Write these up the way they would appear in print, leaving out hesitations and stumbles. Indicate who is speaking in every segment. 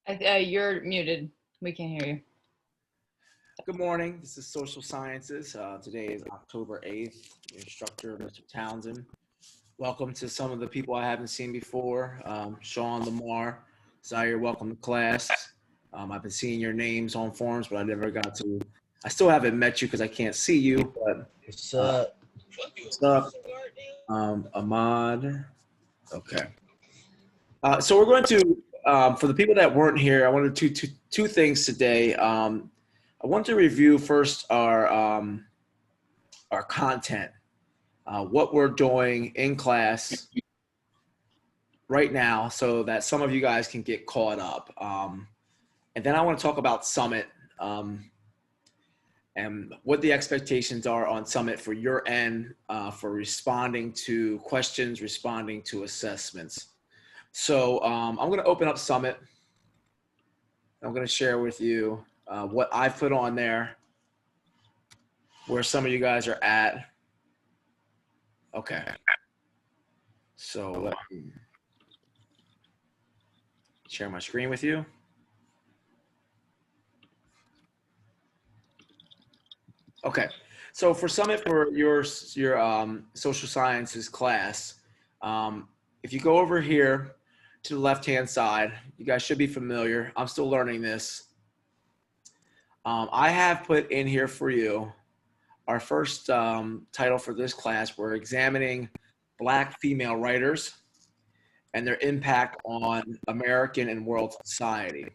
Speaker 1: You're muted. We can't hear you.
Speaker 2: Good morning. This is Social Sciences. Today is October 8th. Your instructor, Mr. Townsend. Welcome to some of the people I haven't seen before. Sean, Lamar, Zaire, welcome to class. I've been seeing your names on forums, but I never got to. I still haven't met you because I can't see you, but
Speaker 3: What's up?
Speaker 2: what's up? Ahmad. Okay. So we're going to, for the people that weren't here, I wanted to do two things today. I want to review first our content, what we're doing in class right now, so that some of you guys can get caught up. And then I want to talk about Summit and what the expectations are on Summit for your end, for responding to questions, responding to assessments. So I'm going to open up Summit. I'm going to share with you what I've put on there, where some of you guys are at. Okay. So let me share my screen with you. Okay. So for Summit, for your social sciences class, if you go over here to the left-hand side, you guys should be familiar. I'm still learning this. I have put in here for you our first title for this class. We're examining Black female writers and their impact on American and world society.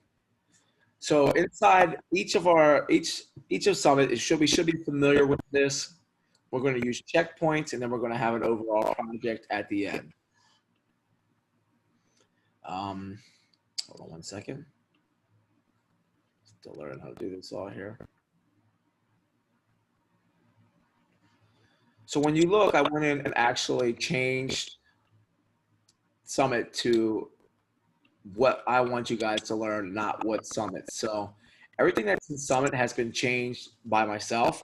Speaker 2: So inside each of Summit, we should be familiar with this. We're going to use checkpoints, and then we're going to have an overall project at the end. Hold on one second. Still learning how to do this all here. So when you look, I went in and actually changed Summit to what I want you guys to learn, not what Summit. So everything that's in Summit has been changed by myself.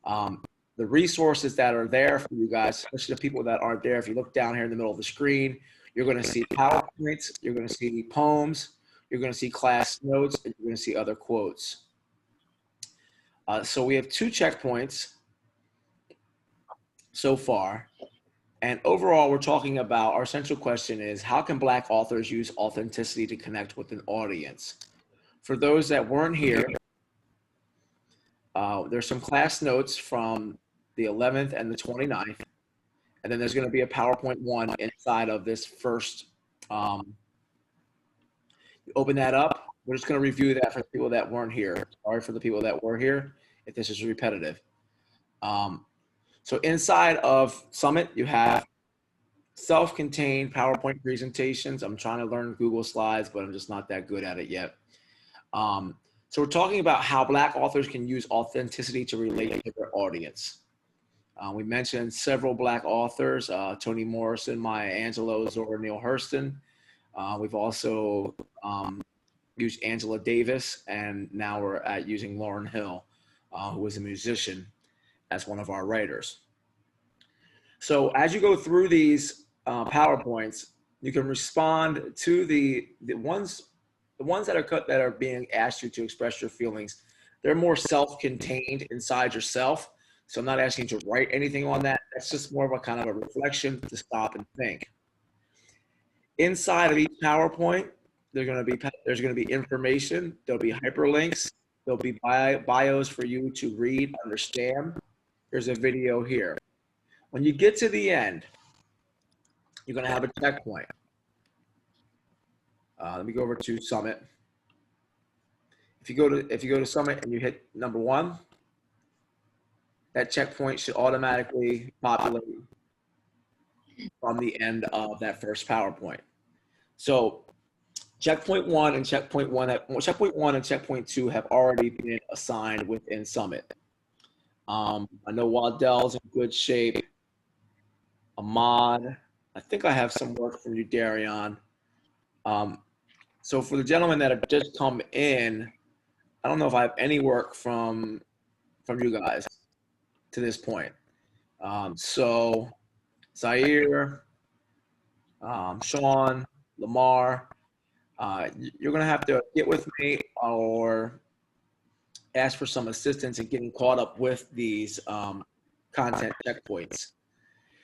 Speaker 2: The resources that are there for you guys, especially the people that aren't there, if you look down here in the middle of the screen, you're going to see PowerPoints, you're going to see poems, you're going to see class notes, and you're going to see other quotes. So we have 2 checkpoints so far. And overall, we're talking about, our central question is, how can Black authors use authenticity to connect with an audience? For those that weren't here, there's some class notes from the 11th and the 29th. And then there's going to be a PowerPoint 1 inside of this first. You open that up. We're just going to review that for people that weren't here. Sorry for the people that were here if this is repetitive. So inside of Summit, you have self-contained PowerPoint presentations. I'm trying to learn Google Slides, but I'm just not that good at it yet. So we're talking about how Black authors can use authenticity to relate to their audience. We mentioned several Black authors, Toni Morrison, Maya Angelou, Zora Neale Hurston. We've also used Angela Davis, and now we're at using Lauryn Hill, who is a musician, as one of our writers. So as you go through these PowerPoints, you can respond to the ones that are being asked you to express your feelings. They're more self-contained inside yourself. So I'm not asking you to write anything on that. That's just more of a kind of a reflection to stop and think. Inside of each PowerPoint, there's going to be information. There'll be hyperlinks. There'll be bios for you to read, understand. There's a video here. When you get to the end, you're going to have a checkpoint. Let me go over to Summit. If you go to Summit and you hit number 1, that checkpoint should automatically populate from the end of that first PowerPoint. So checkpoint 1 and checkpoint 2 have already been assigned within Summit. I know Waddell's in good shape. Ahmad, I think I have some work from you, Darion. So for the gentlemen that have just come in, I don't know if I have any work from you guys to this point. So Zaire, Sean, Lamar, You're going to have to get with me or ask for some assistance in getting caught up with these content checkpoints.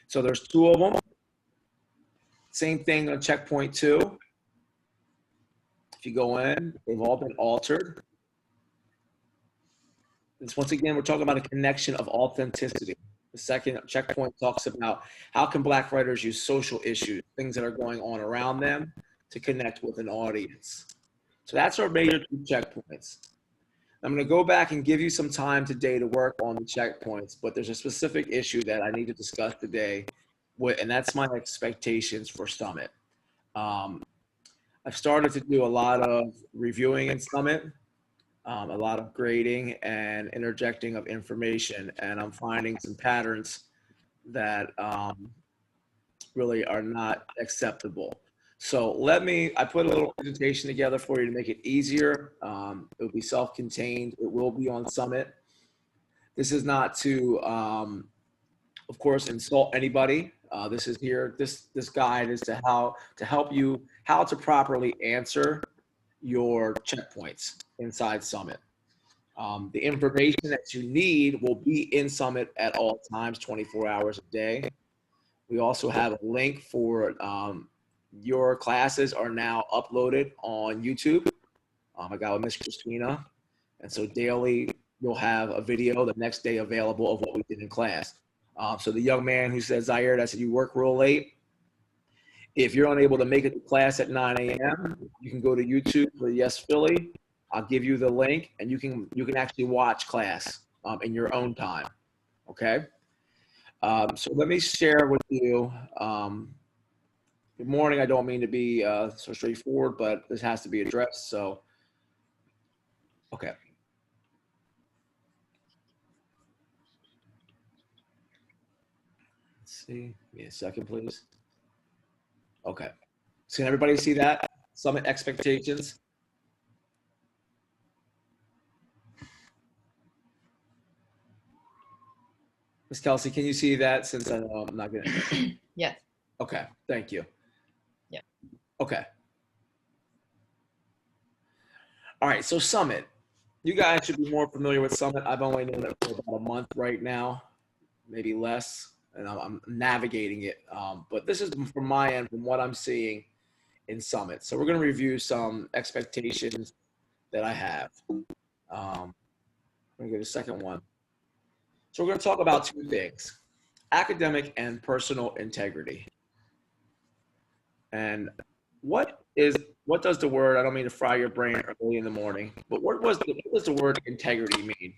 Speaker 2: So there's 2 of them. Same thing on checkpoint 2. If you go in, they've all been altered. This, once again, we're talking about a connection of authenticity. The second checkpoint talks about how can Black writers use social issues, things that are going on around them, to connect with an audience. So that's our major 2 checkpoints. I'm going to go back and give you some time today to work on the checkpoints, but there's a specific issue that I need to discuss today, and that's my expectations for Summit. I've started to do a lot of reviewing in Summit, a lot of grading and interjecting of information, and I'm finding some patterns that really are not acceptable. So I put a little presentation together for you to make it easier. It will be self-contained. It will be on Summit. This is not to, of course, insult anybody. This is here. This guide is to help you how to properly answer your checkpoints inside Summit. The information that you need will be in Summit at all times, 24 hours a day. We also have a link for your classes are now uploaded on YouTube. I got with Miss Christina. And so daily, you'll have a video the next day available of what we did in class. So the young man who said, Zaire, that said you work real late. If you're unable to make it to class at 9 a.m., you can go to YouTube for Yes Philly. I'll give you the link, and you can actually watch class in your own time. Okay. So let me share with you. Good morning. I don't mean to be so straightforward, but this has to be addressed. So, okay. Let's see. Give me a second, please. Okay. So can everybody see that? Summit expectations. Ms. Kelsey, can you see that since I know I'm not going to?
Speaker 1: Yes.
Speaker 2: Okay. Thank you.
Speaker 1: Yeah.
Speaker 2: Okay. All right. So Summit. You guys should be more familiar with Summit. I've only known it for about a month right now, maybe less, and I'm navigating it. But this is from my end, from what I'm seeing in Summit. So we're going to review some expectations that I have. I'm going to get a second one. So we're going to talk about 2 things, academic and personal integrity. And what does the word, I don't mean to fry your brain early in the morning, but what does the word integrity mean?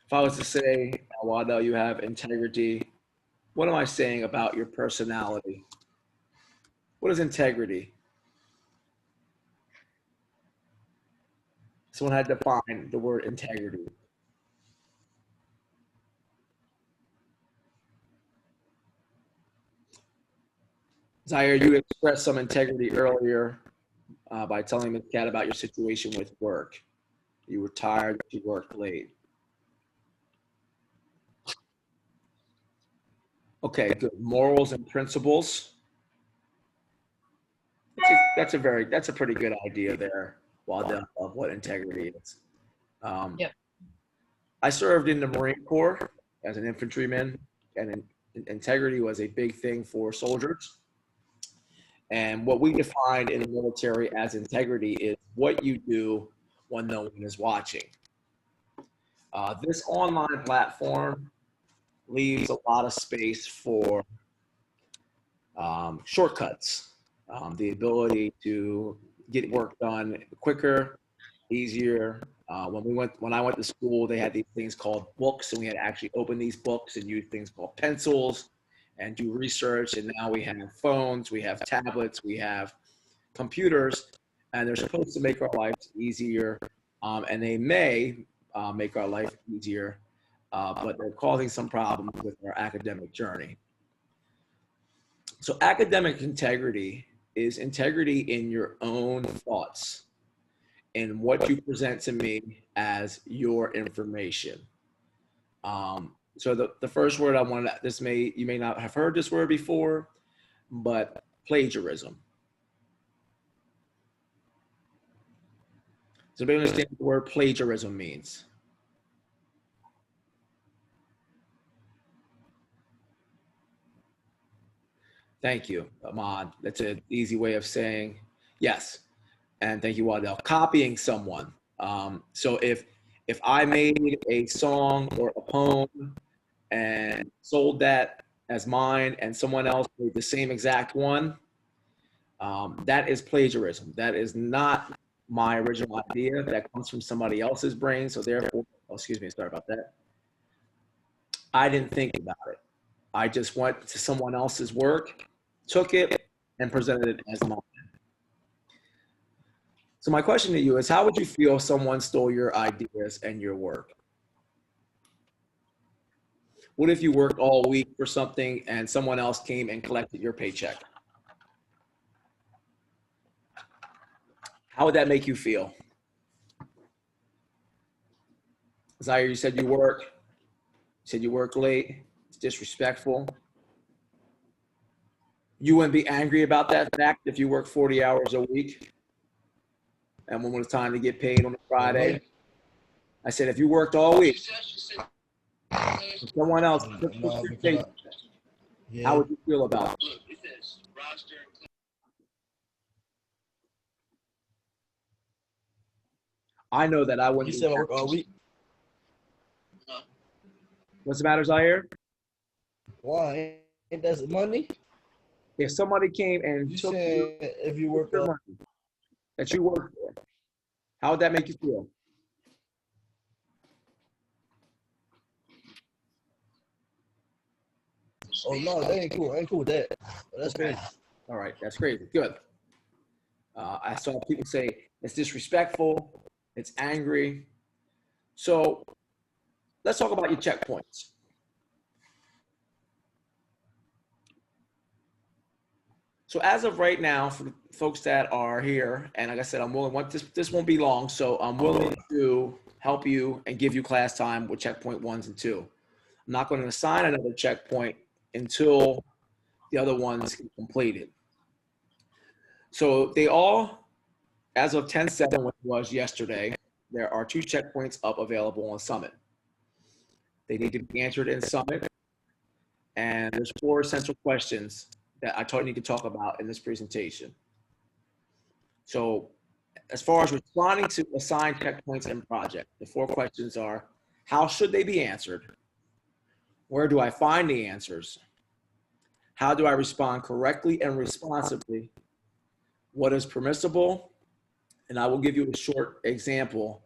Speaker 2: If I was to say, Wado, you have integrity, what am I saying about your personality? What is integrity? Someone had to define the word integrity. Zaire, you expressed some integrity earlier by telling Ms. Cat about your situation with work. You were tired, you worked late. Okay, good. Morals and principles. That's a pretty good idea there, Wada, of what integrity is.
Speaker 1: Yep.
Speaker 2: I served in the Marine Corps as an infantryman, and integrity was a big thing for soldiers. And what we defined in the military as integrity is what you do when no one is watching. This online platform leaves a lot of space for shortcuts, the ability to get work done quicker, easier. When I went to school, they had these things called books, and we had to actually open these books and use things called pencils and do research. And now we have phones, we have tablets, we have computers, and they're supposed to make our lives easier, and they may make our life easier, but they're causing some problems with our academic journey. So academic integrity is integrity in your own thoughts and what you present to me as your information. So the first word I want to, you may not have heard this word before, but plagiarism. Does anybody understand what the word plagiarism means? Thank you, Ahmad. That's an easy way of saying yes. And thank you, Waddell. Copying someone. So if I made a song or a poem and sold that as mine, and someone else made the same exact one, that is plagiarism. That is not my original idea. That comes from somebody else's brain. So therefore, oh, excuse me, sorry about that. I didn't think about it. I just went to someone else's work, took it, and presented it as mine. So my question to you is, how would you feel if someone stole your ideas and your work? What if you worked all week for something and someone else came and collected your paycheck? How would that make you feel? Zaire, you said you work late, it's disrespectful. You wouldn't be angry about that fact if you work 40 hours a week and when it was time to get paid on a Friday? I said, if you worked all week, someone else took your paycheck, how would you feel about it? I know that I wouldn't.
Speaker 3: You said I work all week.
Speaker 2: What's the matter, Zaire?
Speaker 3: Why? Ain't that money?
Speaker 2: If somebody came and
Speaker 3: You
Speaker 2: took
Speaker 3: said if you work
Speaker 2: your
Speaker 3: all
Speaker 2: money that you worked for, how would that make you feel?
Speaker 3: oh no, that ain't cool. I ain't cool with that. That's crazy.
Speaker 2: All right, that's crazy. Good. I saw people say it's disrespectful, it's angry. So let's talk about your checkpoints. So as of right now, for the folks that are here, and like I said, I'm willing. This won't be long, so I'm willing to help you and give you class time with checkpoint 1s and 2. I'm not going to assign another checkpoint until the other ones get completed. So they all, as of 10/7, which was yesterday, there are 2 checkpoints up available on Summit. They need to be answered in Summit, and there's 4 essential questions that I need to talk about in this presentation. So as far as responding to assigned checkpoints in project, the 4 questions are, how should they be answered? Where do I find the answers? How do I respond correctly and responsibly? What is permissible? And I will give you a short example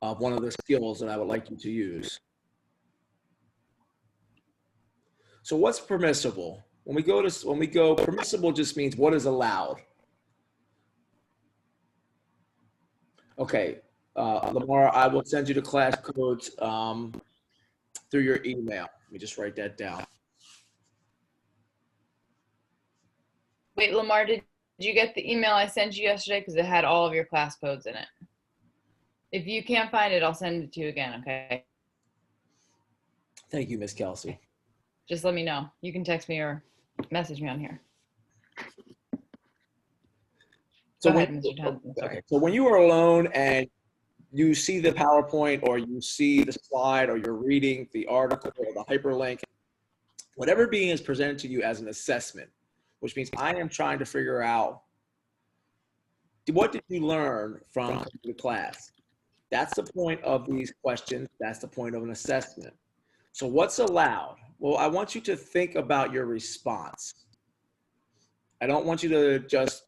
Speaker 2: of one of the skills that I would like you to use. So what's permissible? When we go, permissible just means what is allowed. Okay, Lamar, I will send you the class codes through your email. Let me just write that down.
Speaker 1: Wait, Lamar, did you get the email I sent you yesterday? Because it had all of your class codes in it. If you can't find it, I'll send it to you again, okay?
Speaker 2: Thank you, Miss Kelsey.
Speaker 1: Just let me know. You can text me or message me on here.
Speaker 2: So
Speaker 1: Go ahead, Mr. Townsend. Sorry.
Speaker 2: Okay, so when you are alone and you see the PowerPoint or you see the slide or you're reading the article or the hyperlink, whatever being is presented to you as an assessment, which means I am trying to figure out what did you learn from the class? That's the point of these questions. That's the point of an assessment. So what's allowed? Well, I want you to think about your response. I don't want you to just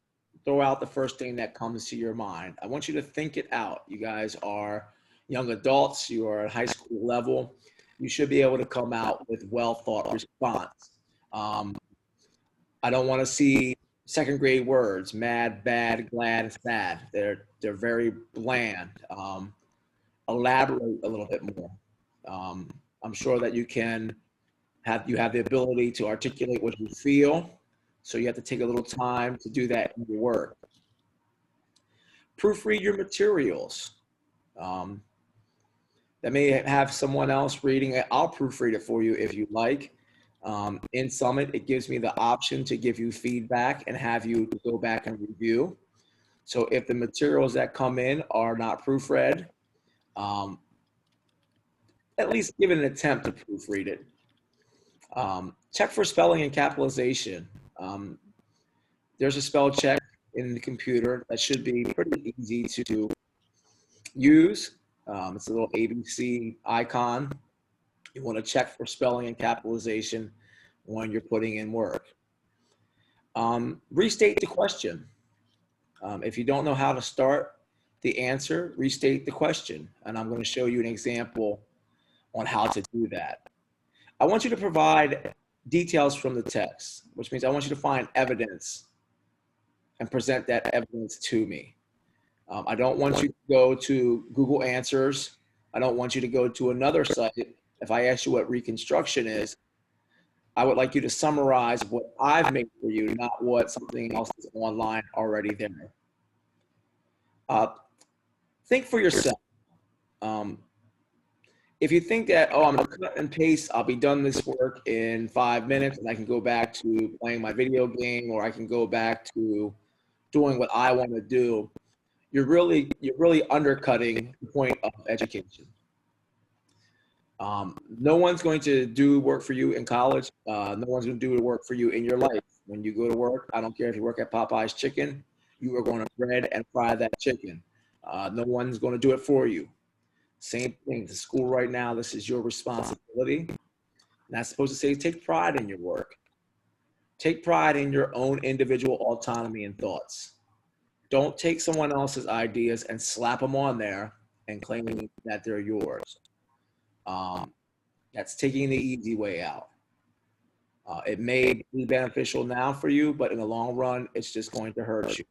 Speaker 2: throw out the first thing that comes to your mind. I want you to think it out. You guys are young adults. You are at high school level. You should be able to come out with well-thought response. I don't want to see second grade words, mad, bad, glad, and sad. They're very bland. Elaborate a little bit more. I'm sure that you have the ability to articulate what you feel. So you have to take a little time to do that in your work. Proofread your materials. That may have someone else reading it. I'll proofread it for you if you like. In Summit, it gives me the option to give you feedback and have you go back and review. So if the materials that come in are not proofread, um, at least give it an attempt to proofread it. Check for spelling and capitalization. There's a spell check in the computer that should be pretty easy to use. It's a little ABC icon. You want to check for spelling and capitalization when you're putting in work. Restate the question. If you don't know how to start the answer, restate the question. And I'm going to show you an example on how to do that. I want you to provide details from the text, which means I want you to find evidence and present that evidence to me. I don't want you to go to Google Answers. I don't want you to go to another site. If I ask you what reconstruction is, I would like you to summarize what I've made for you, not what something else is online already there. Think for yourself. If you think that, oh, I'm going to cut and paste, I'll be done this work in 5 minutes and I can go back to playing my video game, or I can go back to doing what I want to do, you're really undercutting the point of education. No one's going to do work for you in college. No one's going to do the work for you in your life. When you go to work, I don't care if you work at Popeye's Chicken, you are going to bread and fry that chicken. No one's going to do it for you. Same thing to school right now. This is your responsibility. And that's supposed to say take pride in your work. Take pride in your own individual autonomy and thoughts. Don't take someone else's ideas and slap them on there and claiming that they're yours. That's taking the easy way out. It may be beneficial now for you, but in the long run, it's just going to hurt you.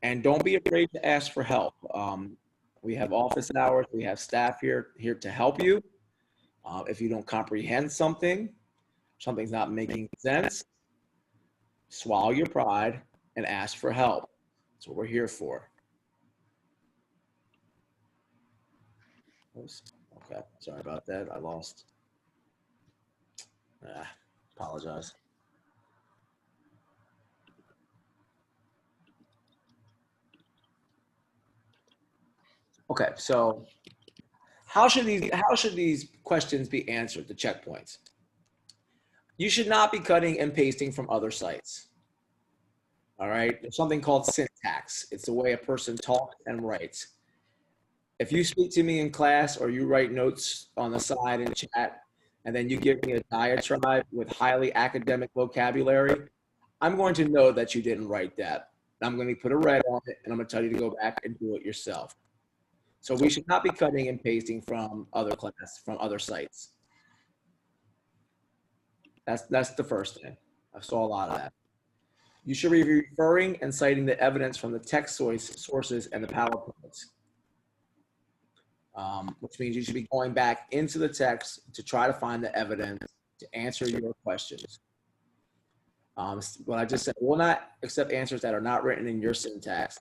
Speaker 2: And don't be afraid to ask for help. We have office hours. We have staff here to help you. If you don't comprehend something, something's not making sense, swallow your pride and ask for help. That's what we're here for. Oops. Okay, sorry about that. I lost. Apologize. Okay, so how should these questions be answered, the checkpoints? You should not be cutting and pasting from other sites. All right, there's something called syntax. It's the way a person talks and writes. If you speak to me in class or you write notes on the side in chat, and then you give me a diatribe with highly academic vocabulary, I'm going to know that you didn't write that. I'm going to put a red on it, and I'm going to tell you to go back and do it yourself. So we should not be cutting and pasting from other sites. That's the first thing. I saw a lot of that. You should be referring and citing the evidence from the text sources and the PowerPoints, which means you should be going back into the text to try to find the evidence to answer your questions. What I just said, will not accept answers that are not written in your syntax.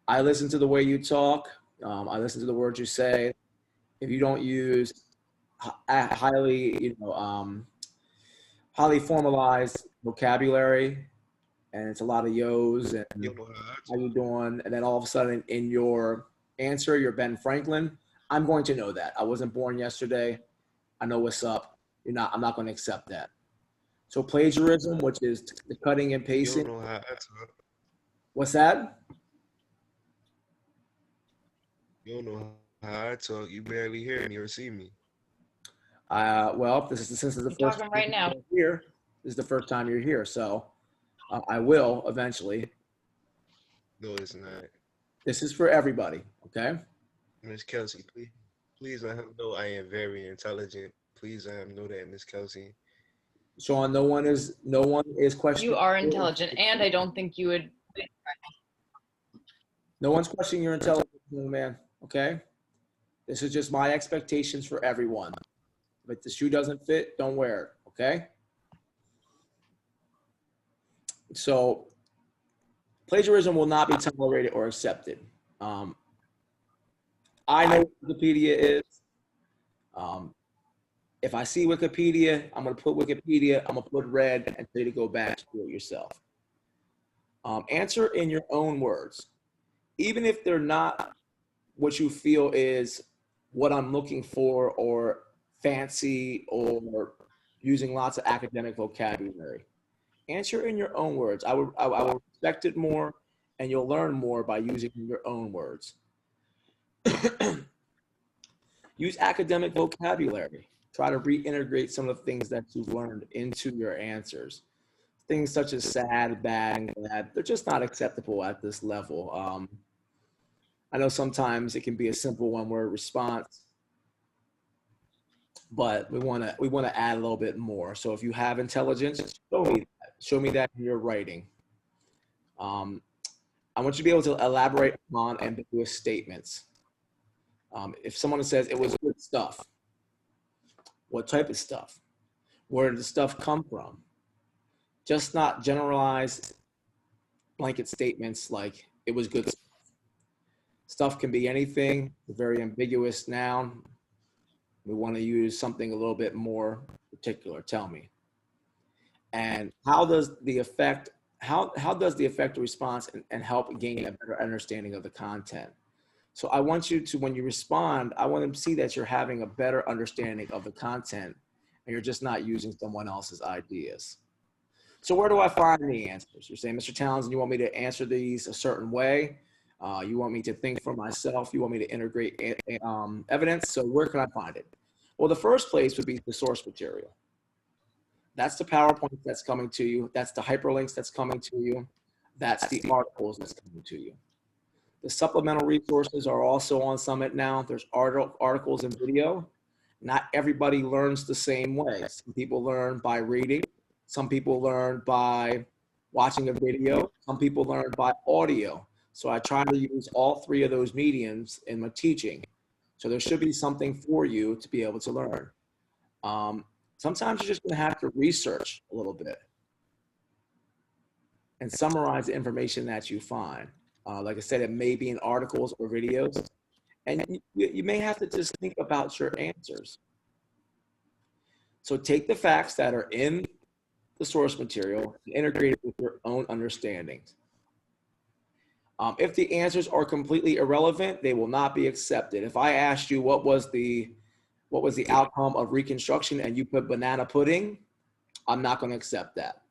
Speaker 2: I listen to the way you talk. I listen to the words you say. If you don't use highly formalized vocabulary, and it's a lot of yo's and how you doing, and then all of a sudden in your answer, you're Ben Franklin, I'm going to know that. I wasn't born yesterday. I know what's up. I'm not going to accept that. So plagiarism, which is the cutting and pasting.
Speaker 4: You don't know how I talk.
Speaker 2: What's that?
Speaker 4: You don't know how I talk. You barely hear me or see me.
Speaker 2: Well, since this is the first time
Speaker 1: right now.
Speaker 2: here. This is the first time you're here, so I will eventually.
Speaker 4: No, it's not.
Speaker 2: This is for everybody, okay?
Speaker 4: Miss Kelsey, please let him know I am very intelligent. Please let him know that, Miss Kelsey.
Speaker 2: Sean, no one is questioning.
Speaker 1: You are intelligent, and I don't think you would.
Speaker 2: No one's questioning your intelligence, young man, okay? This is just my expectations for everyone. If the shoe doesn't fit, don't wear it, okay? So plagiarism will not be tolerated or accepted. I know what Wikipedia is. If I see Wikipedia, I'm going to put Wikipedia, I'm going to put red and tell you to go back to do it yourself. Answer in your own words. Even if they're not what you feel is what I'm looking for or fancy or using lots of academic vocabulary. Answer in your own words. I will respect it more and you'll learn more by using your own words. Use academic vocabulary. Try to reintegrate some of the things that you've learned into your answers. Things such as sad, bad, and glad, they're just not acceptable at this level. I know sometimes it can be a simple one-word response, but we want to add a little bit more. So if you have intelligence, show me that in your writing. I want you to be able to elaborate on ambiguous statements. If someone says it was good stuff, what type of stuff? Where did the stuff come from? Just not generalized blanket statements like it was good stuff. Stuff can be anything, a very ambiguous noun. We want to use something a little bit more particular. Tell me. And how does the effect the response and help gain a better understanding of the content? So I want you to, when you respond, I want to see that you're having a better understanding of the content and you're just not using someone else's ideas. So where do I find the answers? You're saying, Mr. Townsend, you want me to answer these a certain way? You want me to think for myself? You want me to integrate evidence? So where can I find it? Well, the first place would be the source material. That's the PowerPoint that's coming to you. That's the hyperlinks that's coming to you. That's the articles that's coming to you. The supplemental resources are also on Summit now. There's articles and video. Not everybody learns the same way. Some people learn by reading. Some people learn by watching a video. Some people learn by audio. So I try to use all three of those mediums in my teaching. So there should be something for you to be able to learn. Sometimes you're just going to have to research a little bit and summarize the information that you find. Like I said, it may be in articles or videos, and you may have to just think about your answers. So take the facts that are in the source material and integrate it with your own understandings. If the answers are completely irrelevant, they will not be accepted. If I asked you what was the outcome of Reconstruction and you put banana pudding, I'm not going to accept that.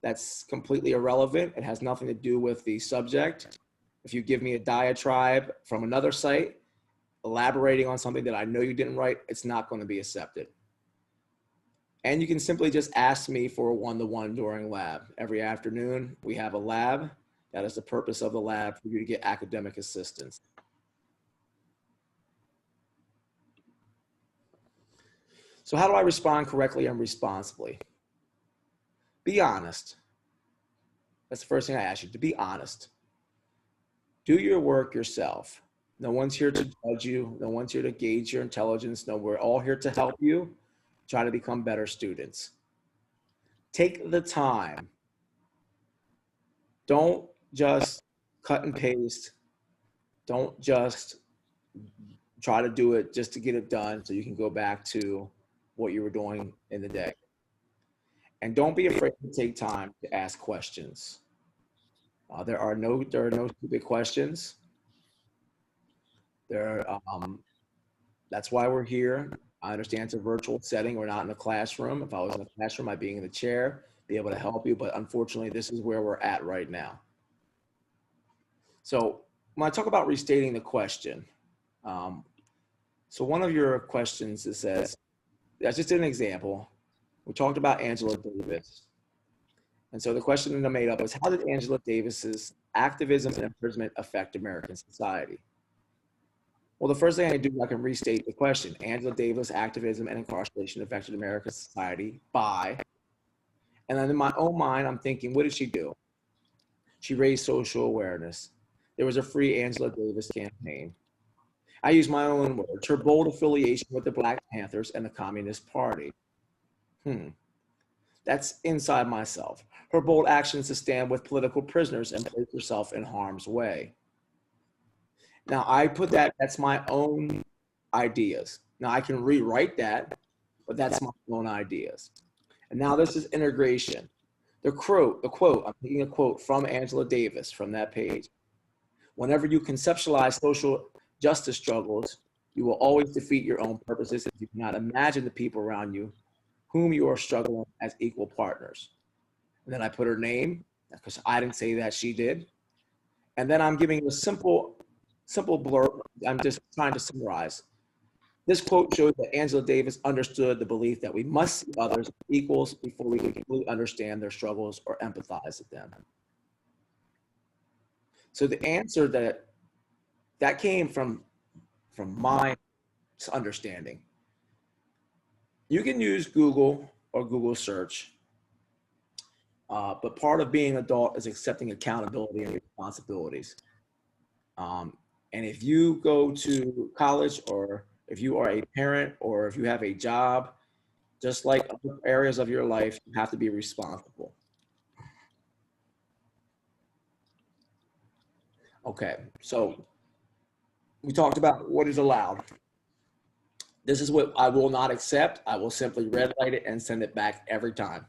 Speaker 2: That's completely irrelevant. It has nothing to do with the subject. If you give me a diatribe from another site, elaborating on something that I know you didn't write, it's not going to be accepted. And you can simply just ask me for a one-to-one during lab. Every afternoon, we have a lab. That is the purpose of the lab, for you to get academic assistance. So how do I respond correctly and responsibly? Be honest. That's the first thing I ask you, to be honest. Do your work yourself. No one's here to judge you. No one's here to gauge your intelligence. No, we're all here to help you try to become better students. Take the time. Don't just cut and paste. Don't just try to do it just to get it done so you can go back to what you were doing in the day. And don't be afraid to take time to ask questions. There are no stupid questions. That's why we're here. I understand it's a virtual setting. We're not in a classroom. If I was in a classroom, I'd be in the chair, be able to help you. But unfortunately, this is where we're at right now. So when I talk about restating the question, so one of your questions, it says, I just did an example. We talked about Angela Davis. And so the question that I made up was, how did Angela Davis's activism and imprisonment affect American society? Well, the first thing I do, I can restate the question. Angela Davis' activism and incarceration affected American society by, and then in my own mind, I'm thinking, what did she do? She raised social awareness. There was a Free Angela Davis campaign. I use my own words, her bold affiliation with the Black Panthers and the Communist Party. That's inside myself. Her bold actions to stand with political prisoners and place herself in harm's way. Now I put that's my own ideas. Now I can rewrite that but that's my own ideas. And now this is integration. The quote, I'm taking a quote from Angela Davis from that page. Whenever you conceptualize social justice struggles, you will always defeat your own purposes if you cannot imagine the people around you whom you are struggling as equal partners. And then I put her name, because I didn't say that, she did. And then I'm giving a simple blurb. I'm just trying to summarize. This quote shows that Angela Davis understood the belief that we must see others as equals before we can fully understand their struggles or empathize with them. So the answer that came from my understanding. You can use Google or Google search, but part of being an adult is accepting accountability and responsibilities. And if you go to college, or if you are a parent, or if you have a job, just like other areas of your life, you have to be responsible. Okay, so we talked about what is allowed. This is what I will not accept. I will simply red light it and send it back every time.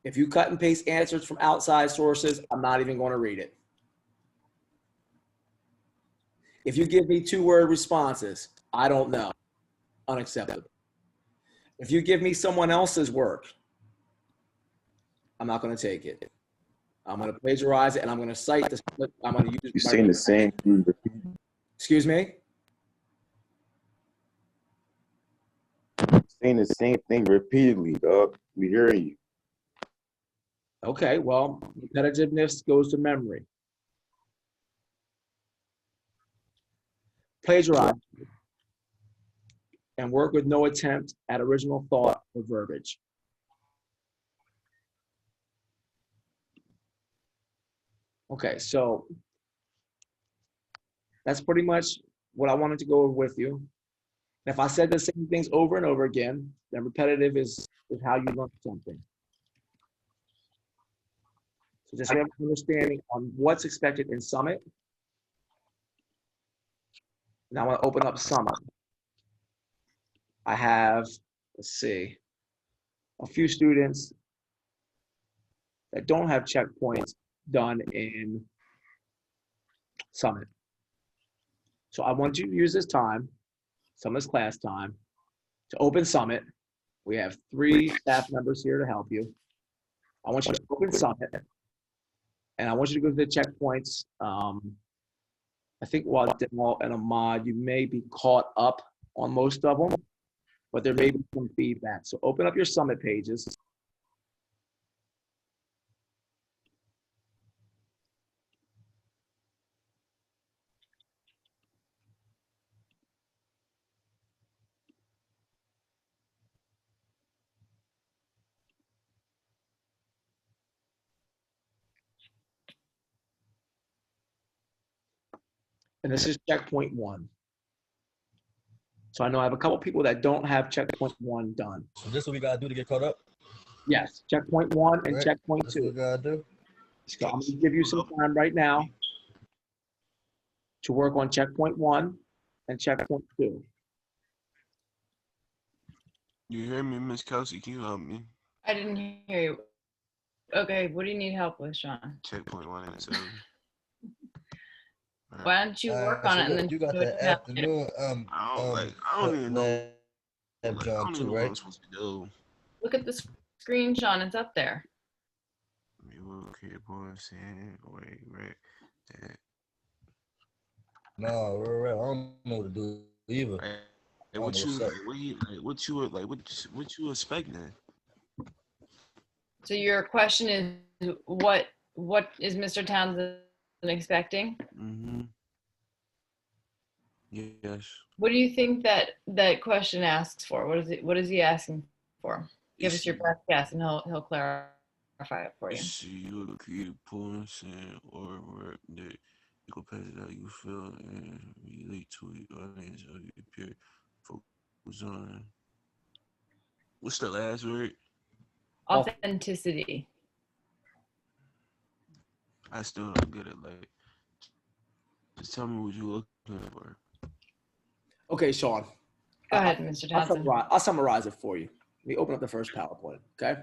Speaker 2: If you cut and paste answers from outside sources, I'm not even going to read it. If you give me 2-word responses, I don't know. Unacceptable. If you give me someone else's work, I'm not going to take it. I'm going to plagiarize it, and I'm going to cite this. I'm going to use.
Speaker 5: You're saying the same thing repeatedly.
Speaker 2: Excuse me?
Speaker 5: Saying the same thing repeatedly, dog. We hearing you.
Speaker 2: Okay, well, repetitiveness goes to memory. Plagiarize and work with no attempt at original thought or verbiage. Okay, so that's pretty much what I wanted to go over with you. And if I said the same things over and over again, then repetitive is how you learn something. So just have an understanding on what's expected in Summit. Now I want to open up Summit. I have, let's see, a few students that don't have checkpoints done in Summit. So I want you to use this time, some of this class time, to open Summit. We have 3 staff members here to help you. I want you to open Summit, and I want you to go to the checkpoints. I think while Demo and Ahmad, you may be caught up on most of them, but there may be some feedback. So open up your Summit pages. And this is checkpoint 1. So I know I have a couple people that don't have checkpoint 1 done.
Speaker 3: So this is what we gotta do to get caught up.
Speaker 2: Yes, checkpoint 1 and
Speaker 3: Right.
Speaker 2: checkpoint
Speaker 3: That's what we
Speaker 2: 2.
Speaker 3: gotta do.
Speaker 2: So I'm gonna give you some time right now to work on checkpoint 1 and checkpoint 2.
Speaker 4: You hear me, Miss Kelsey? Can you help me?
Speaker 1: I didn't hear you. Okay, what do you need help with, Sean?
Speaker 4: Checkpoint 1 and 2.
Speaker 1: Why don't you work on
Speaker 3: So
Speaker 1: it and
Speaker 3: look,
Speaker 1: then
Speaker 3: you got
Speaker 1: do it
Speaker 3: the
Speaker 1: now?
Speaker 3: afternoon
Speaker 4: I don't even know.
Speaker 3: lab
Speaker 4: I
Speaker 3: job
Speaker 4: don't
Speaker 3: too,
Speaker 4: even know what I'm
Speaker 3: right?
Speaker 4: supposed to do.
Speaker 1: Look at the screen, Sean. It's up there.
Speaker 4: You will keep on saying, wait, right? That.
Speaker 3: No, right. I don't know what to do either.
Speaker 4: Hey,
Speaker 3: I don't
Speaker 4: what
Speaker 3: know
Speaker 4: you
Speaker 3: what's up.
Speaker 4: what you expecting?
Speaker 1: So your question is, what is Mr. Townsend expecting?
Speaker 4: Mm-hmm. Yes.
Speaker 1: What do you think that question asks for? What is he asking for? Give us your best guess, and he'll clarify it for you.
Speaker 4: See, you will keep pulling saying or work that you can pass it how you feel and relate to the audience or your peer. Focus on what's the last word?
Speaker 1: Authenticity.
Speaker 4: I still don't get it. Like, just tell me what you looking for.
Speaker 2: Okay, Sean.
Speaker 1: Go ahead, Mr. Townsend.
Speaker 2: I'll summarize it for you. Let me open up the first PowerPoint, okay?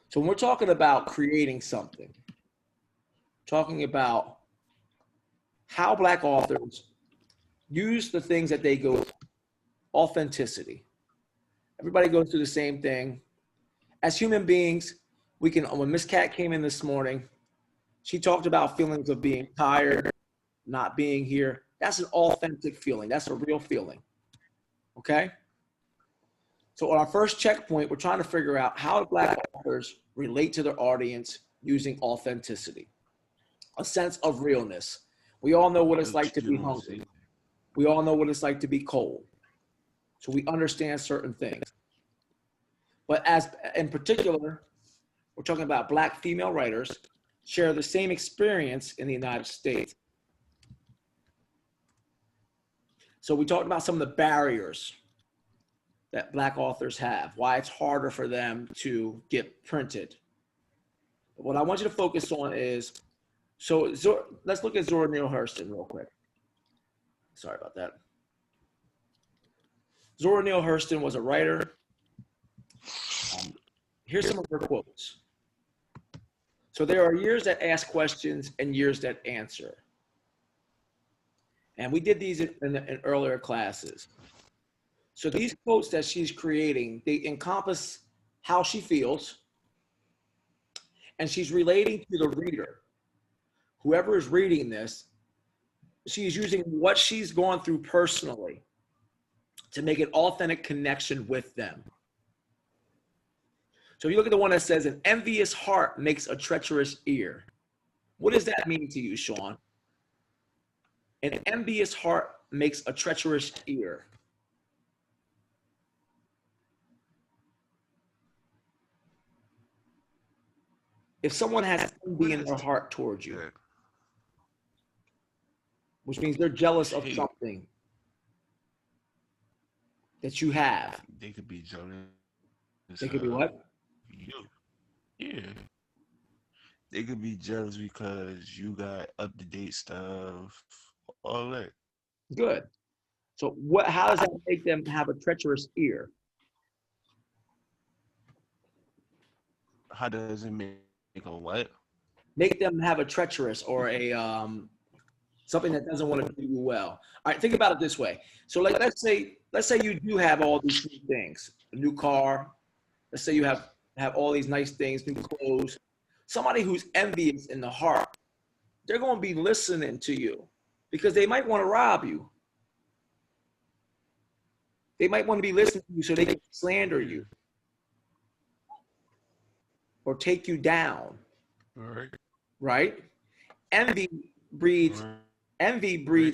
Speaker 2: So when we're talking about creating something, talking about how Black authors use the things that they go through, authenticity. Everybody goes through the same thing. As human beings, we can, when Miss Cat came in this morning, she talked about feelings of being tired, not being here. That's an authentic feeling. That's a real feeling, okay? So on our first checkpoint, we're trying to figure out how do Black authors relate to their audience using authenticity, a sense of realness. We all know what it's like to be hungry. We all know what it's like to be cold. So we understand certain things. But as in particular, we're talking about Black female writers share the same experience in the United States. So we talked about some of the barriers that Black authors have, why it's harder for them to get printed. What I want you to focus on is, let's look at Zora Neale Hurston real quick. Sorry about that. Zora Neale Hurston was a writer. Here's some of her quotes. So there are years that ask questions and years that answer. And we did these in earlier classes. So these quotes that she's creating, they encompass how she feels, and she's relating to the reader. Whoever is reading this, she's using what she's gone through personally to make an authentic connection with them. So if you look at the one that says, an envious heart makes a treacherous ear. What does that mean to you, Sean? An envious heart makes a treacherous ear. If someone has envy in their heart towards you, which means they're jealous of something that you have.
Speaker 4: They could be jealous.
Speaker 2: They could be what?
Speaker 4: You. Yeah. They could be jealous because you got up-to-date stuff, all that.
Speaker 2: Good. So how does that make them have a treacherous ear?
Speaker 4: How does it make a what?
Speaker 2: Make them have a treacherous or a something that doesn't want to do you well. All right, think about it this way. So like let's say you do have all these new things, a new car. Let's say you have all these nice things, new clothes. Somebody who's envious in the heart, they're going to be listening to you because they might want to rob you. They might want to be listening to you so they can slander you or take you down.
Speaker 4: All right.
Speaker 2: Right? Envy breeds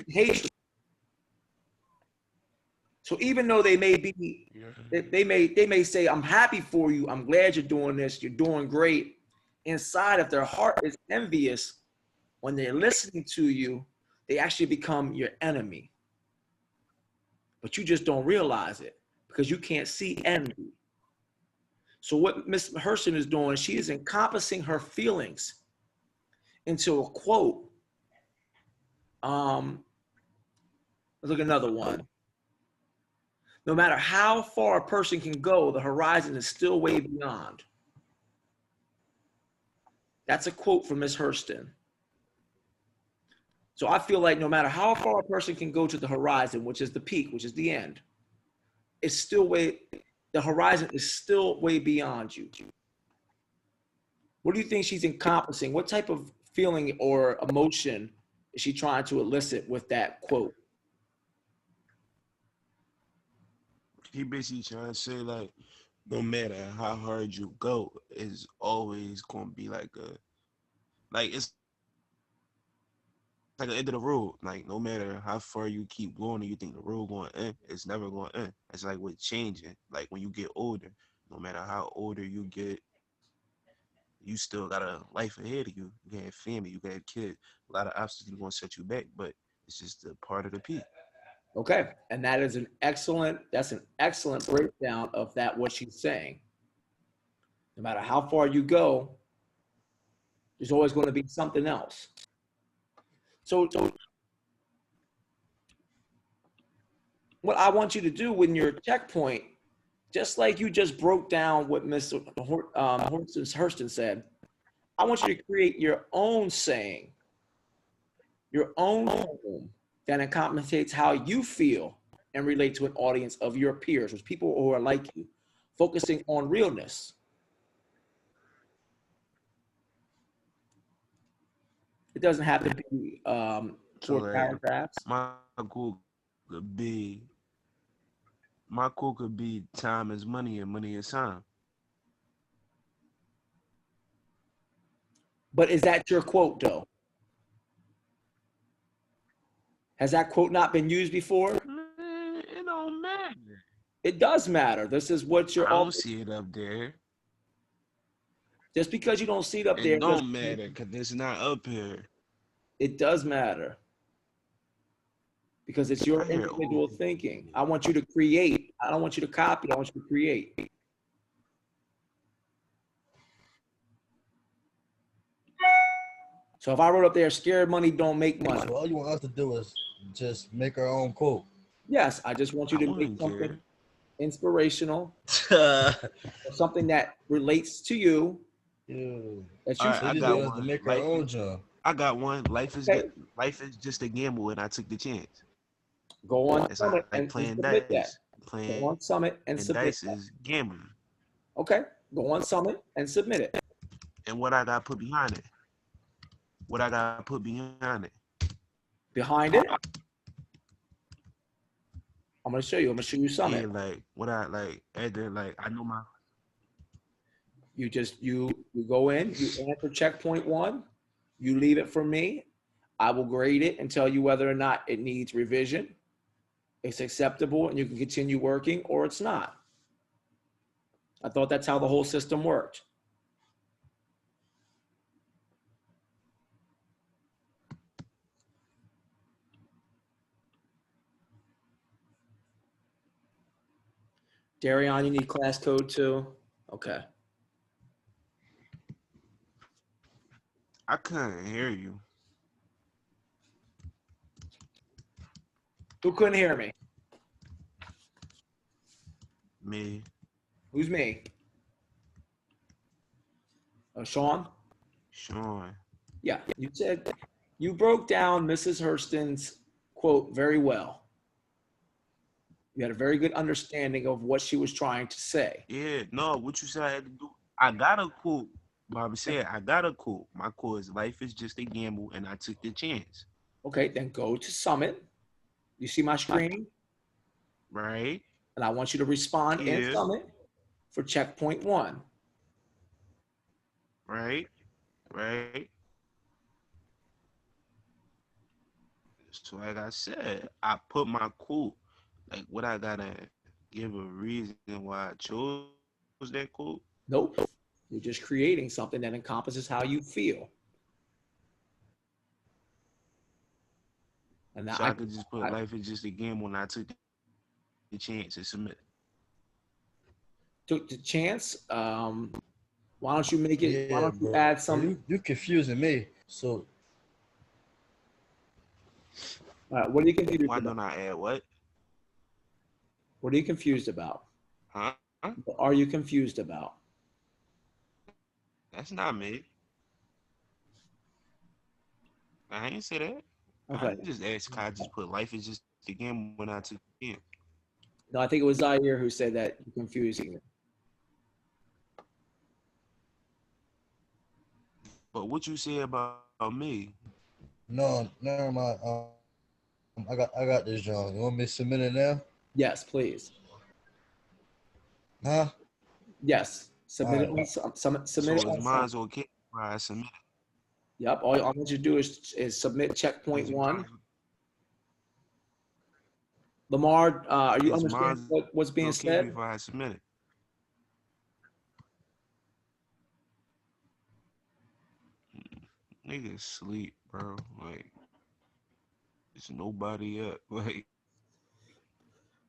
Speaker 2: hatred. So even though they may be, they may say, I'm happy for you. I'm glad you're doing this. You're doing great. Inside, if their heart is envious, when they're listening to you, they actually become your enemy. But you just don't realize it because you can't see envy. So what Miss Hurston is doing, she is encompassing her feelings into a quote. Let's look at another one. No matter how far a person can go, the horizon is still way beyond. That's a quote from Miss Hurston. So I feel like no matter how far a person can go to the horizon, which is the peak, which is the end, it's still the horizon is still way beyond you. What do you think she's encompassing? What type of feeling or emotion is she trying to elicit with that quote?
Speaker 4: He basically trying to say, like, no matter how hard you go, it's always going to be like it's like the end of the road. Like, no matter how far you keep going and you think the road going to end, it's never going to end. It's like with changing. Like, when you get older, no matter how older you get, you still got a life ahead of you. You got a family, you got kids. A lot of obstacles going to set you back, but it's just a part of the peak.
Speaker 2: Okay, and that's an excellent breakdown of that, what she's saying. No matter how far you go, there's always going to be something else. So what I want you to do when your checkpoint, just like you just broke down what Mr. Hurston said, I want you to create your own saying, your own poem that accommodates how you feel and relate to an audience of your peers, which people who are like you, focusing on realness. It doesn't have to be
Speaker 4: So
Speaker 2: 4
Speaker 4: like
Speaker 2: paragraphs.
Speaker 4: could be my quote could be time is money and money is time.
Speaker 2: But is that your quote, though? Has that quote not been used before?
Speaker 4: Man, it don't matter.
Speaker 2: It does matter. This is what
Speaker 4: I
Speaker 2: you're all.
Speaker 4: don't see it up there.
Speaker 2: Just because you don't see it up there
Speaker 4: It
Speaker 2: doesn't
Speaker 4: don't
Speaker 2: mean
Speaker 4: matter because it's not up here.
Speaker 2: it does matter. Because it's your
Speaker 4: I hear
Speaker 2: individual thinking. I want you to create. I don't want you to copy. I want you to create. So if I wrote up there, scared money don't make money.
Speaker 3: So all you want us to do is just make our own quote.
Speaker 2: Yes, I just want you
Speaker 4: I
Speaker 2: to make
Speaker 4: wouldn't
Speaker 2: something
Speaker 4: care.
Speaker 2: inspirational,
Speaker 3: Yeah.
Speaker 2: something that relates to you, that you
Speaker 4: All right,
Speaker 3: They
Speaker 4: I
Speaker 3: just
Speaker 4: got
Speaker 3: want us to
Speaker 4: one.
Speaker 3: make our own job.
Speaker 4: I got one.
Speaker 2: okay,
Speaker 4: Life is just a gamble, and I took the chance.
Speaker 2: go on
Speaker 4: It's
Speaker 2: Summit
Speaker 4: like
Speaker 2: and
Speaker 4: playing
Speaker 2: submit that.
Speaker 4: dice.
Speaker 2: Go
Speaker 4: Playing
Speaker 2: on Summit and submit
Speaker 4: dice
Speaker 2: that.
Speaker 4: is gambling.
Speaker 2: Okay, go on Summit and submit it.
Speaker 4: And what I got put behind it? What I got put behind it?
Speaker 2: Behind it, I'm gonna show you. I'm gonna show you
Speaker 4: Yeah,
Speaker 2: Summit.
Speaker 4: like what I like. After like I know my.
Speaker 2: You just you go in, you answer checkpoint 1, you leave it for me. I will grade it and tell you whether or not it needs revision, it's acceptable, and you can continue working, or it's not. I thought that's how the whole system worked. Darion, you need class code too? Okay.
Speaker 4: I couldn't hear you.
Speaker 2: Who couldn't hear me?
Speaker 4: Me.
Speaker 2: Who's me? Sean?
Speaker 4: Sean.
Speaker 2: Yeah, you said you broke down Mrs. Hurston's quote very well. You had a very good understanding of what she was trying to say.
Speaker 4: Yeah, no, what you said I had to do. I got a quote. Bobby said, I got a quote. My quote is life is just a gamble and I took the chance.
Speaker 2: Okay, then go to Summit. You see my screen?
Speaker 4: Right?
Speaker 2: And I want you to respond in
Speaker 4: Yeah.
Speaker 2: Summit for checkpoint 1.
Speaker 4: Right? Right? So like I said, I put my quote. Like what I gotta give a reason why I chose that quote.
Speaker 2: Nope. You're just creating something that encompasses how you feel. And now
Speaker 4: So I could just put life is just a gamble and I took the chance and submit.
Speaker 2: took the chance. Why don't you make it?
Speaker 3: Yeah,
Speaker 2: Why don't you
Speaker 3: bro.
Speaker 2: add some?
Speaker 3: You confusing me. So
Speaker 2: What are you confused
Speaker 4: Why
Speaker 2: about?
Speaker 4: don't I add what?
Speaker 2: What are you confused about?
Speaker 4: Huh?
Speaker 2: What are you confused about?
Speaker 4: That's not me. I ain't say that.
Speaker 2: Okay.
Speaker 4: I just asked, I just put life is just a game when I took it in.
Speaker 2: No, I think it was Zaire who said that you're confusing it.
Speaker 4: But what you say about me?
Speaker 3: no, never mind. I got this, John. You want me to submit it now?
Speaker 2: Yes, please.
Speaker 3: Huh?
Speaker 2: Yes. Submit
Speaker 3: All right.
Speaker 2: it on submit
Speaker 4: So
Speaker 2: it
Speaker 4: is
Speaker 2: on
Speaker 4: mine
Speaker 2: Summit.
Speaker 4: okay if I submit it?
Speaker 2: Yep. All I want you to do is submit checkpoint 1. Lamar, are you
Speaker 4: Is
Speaker 2: understanding
Speaker 4: mine
Speaker 2: what's being
Speaker 4: okay
Speaker 2: said?
Speaker 4: if I submit it? Niggas sleep, bro. Like, there's nobody up. Like,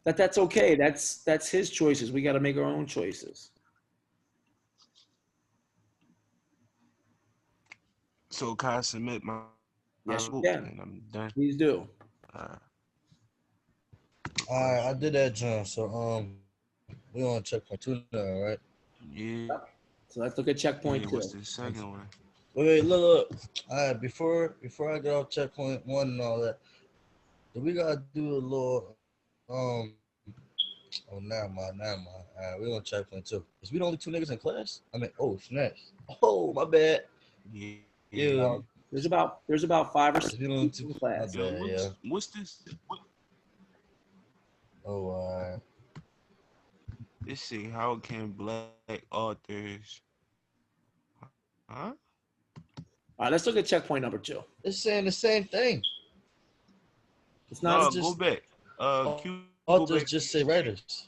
Speaker 2: That's okay. That's his choices. We got to make our own choices.
Speaker 4: so can I submit my
Speaker 2: Yes, you
Speaker 4: Oh,
Speaker 2: can.
Speaker 4: and I'm done.
Speaker 2: Please do.
Speaker 4: Uh,
Speaker 3: All right, I did that, John. So we on checkpoint two now, right?
Speaker 4: yeah.
Speaker 2: So let's look at checkpoint
Speaker 4: Yeah. What's
Speaker 2: 2.
Speaker 4: the second one?
Speaker 3: Wait, look. All right, before I get off checkpoint one and all that, do we gotta do a little Oh, never mind. All right, we on checkpoint two. Is we the only two niggas in class? I mean, oh snaps. Oh, my bad.
Speaker 4: Yeah.
Speaker 3: Yeah,
Speaker 2: There's about 5 or
Speaker 3: is
Speaker 2: 6
Speaker 3: we the only
Speaker 2: people
Speaker 3: two?
Speaker 2: in
Speaker 3: My
Speaker 2: class.
Speaker 4: Yo,
Speaker 3: bad, yeah.
Speaker 4: what's this? What
Speaker 3: Oh,
Speaker 4: this say? How can black authors? Huh?
Speaker 2: All right, let's look at checkpoint number 2.
Speaker 3: it's saying the same thing.
Speaker 2: It's not.
Speaker 3: It's
Speaker 4: No, go
Speaker 3: just
Speaker 4: back. Q, go
Speaker 3: authors
Speaker 4: back.
Speaker 3: just say writers.